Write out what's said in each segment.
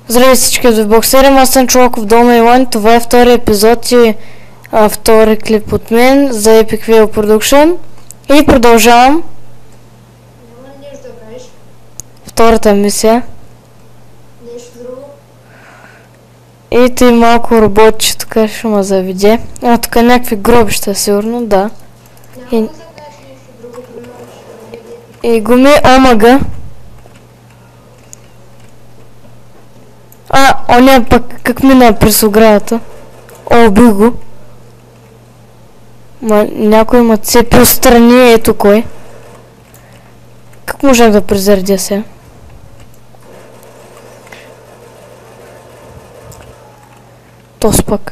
Здравейте всички от Вебоксерим, аз съм Чулаков Долна Илан. Това е втори епизод и втори клип от мен за Epic Fail Production. И продължавам. Няма нещо да правиш. Втората мисия. Нещо друго. И тъй малко роботче, тук ще ме заведе. Тук някакви гробища, сигурно, да. Няма да кажеш нещо друго, примерно ще доведе. И гуми омага. Оня пък как мина през оградата. Убих го. Някой ма цепи отстрани, ето кой. Как можах да презаредя сега? Тос пък.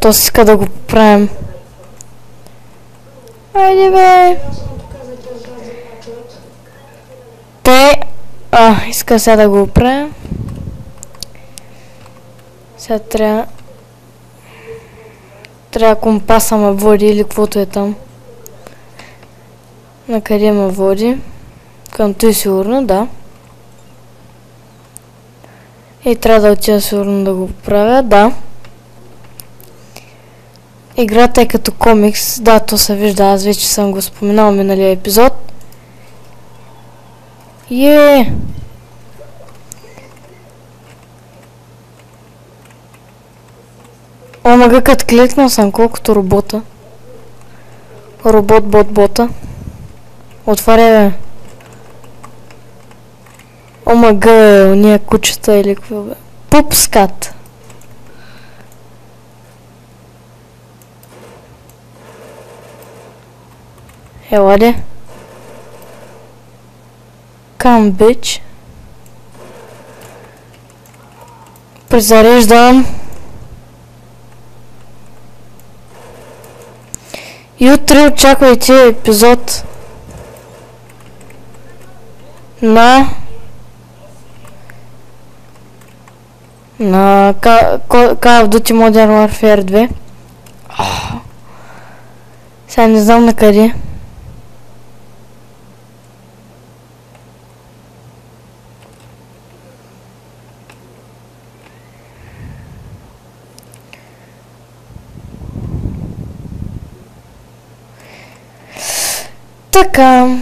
То си иска да го поправим. Айде бе! Аз съм тук за да започват. Те... иска сега да го оправим. Сега трябва... Трябва компаса ме води или каквото е там. На къде ме води? Към той сигурно, да. И трябва да отида сигурно да го поправя, да. Играта е като комикс, да, то се вижда, аз вече съм го споменал в миналия епизод. Омага, като кликнал съм колкото робота. Бота. Отваря, бе. Омага, уния кучета или какво, бе. Пупскат. Еладе. Come, bitch. Презареждам. И утре очаквайте епизод на Call of Duty Modern Warfare 2. Сега не знам на къде. Така.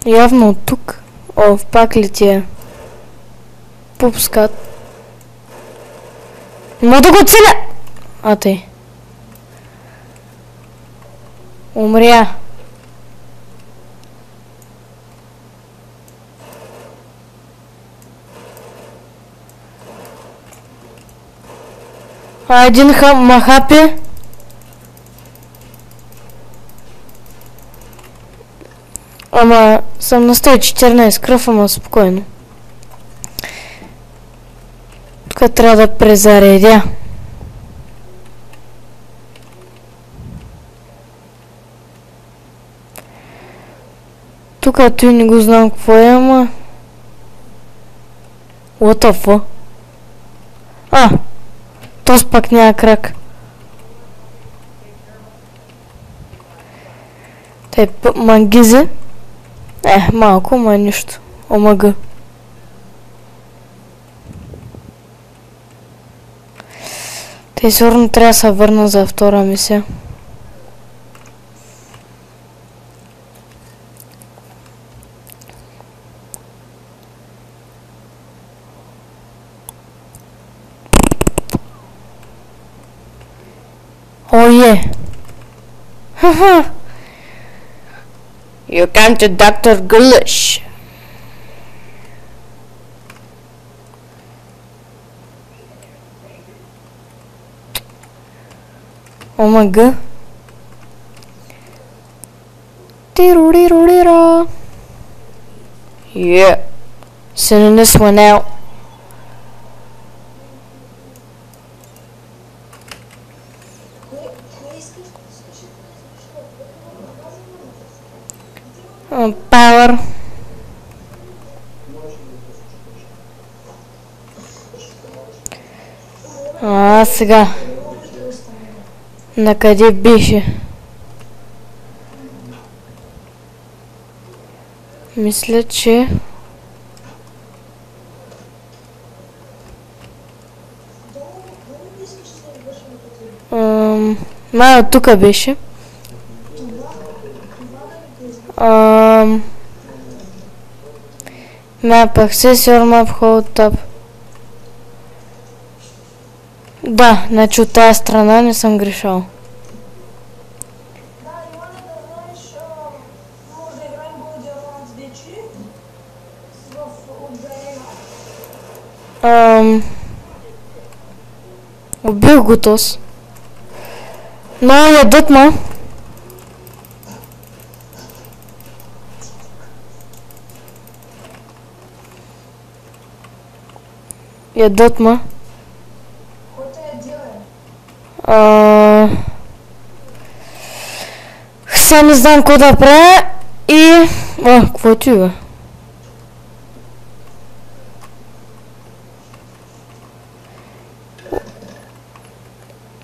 Явно от тук. Пак ли ти е? Пупскат. Мога да го целя! Тъй. Умря. Един махапи. Ама съм на 114 кръв, ама спокойно. Тук трябва да презаредя. Тук той не го знам какво е, ама... What the fuck? Тос пак няма крак. Тъй мангизе. Малко, ма нищо. Омага. Тъй сигурно трябва да се върна за втора мисия. Haha. You come to Dr. Ghoulish. Омага. Тирурирурира. Sending this one out. Сега. Накъде беше? Мисля, че... Май от тука беше. Map access your map hold tab. Да, значи от тази страна не съм грешал. Да, Иване, да знаеш, може да играем Borderlands вече в отделена. Убих го тос. Но ядат ма. Ядат ма. Кой те яде? Сега не знам какво да правя и... какво ти бе?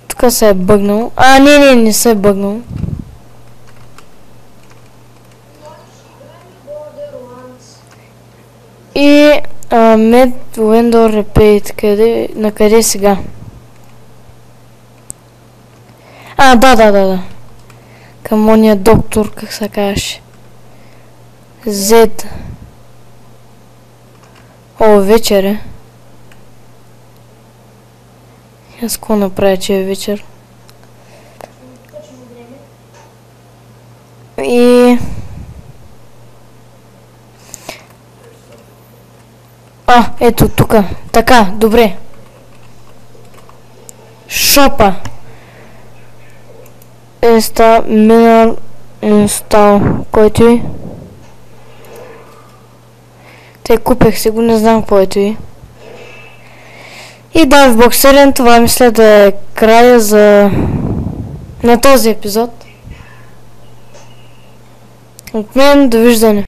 Тук се е бъгнал. Не се е бъгнал. И... Med Window Repeat. На къде сега? Да. Към ония доктор, как се казваше. Z. Вечер е. Аз какво направя, че е вечер? И... ето тука. Така, добре. Шопа. Mineral install. Който и? Те купех си го, не знам който и. И да, в боксерен това мисля да е края на този епизод. От мен, довиждане.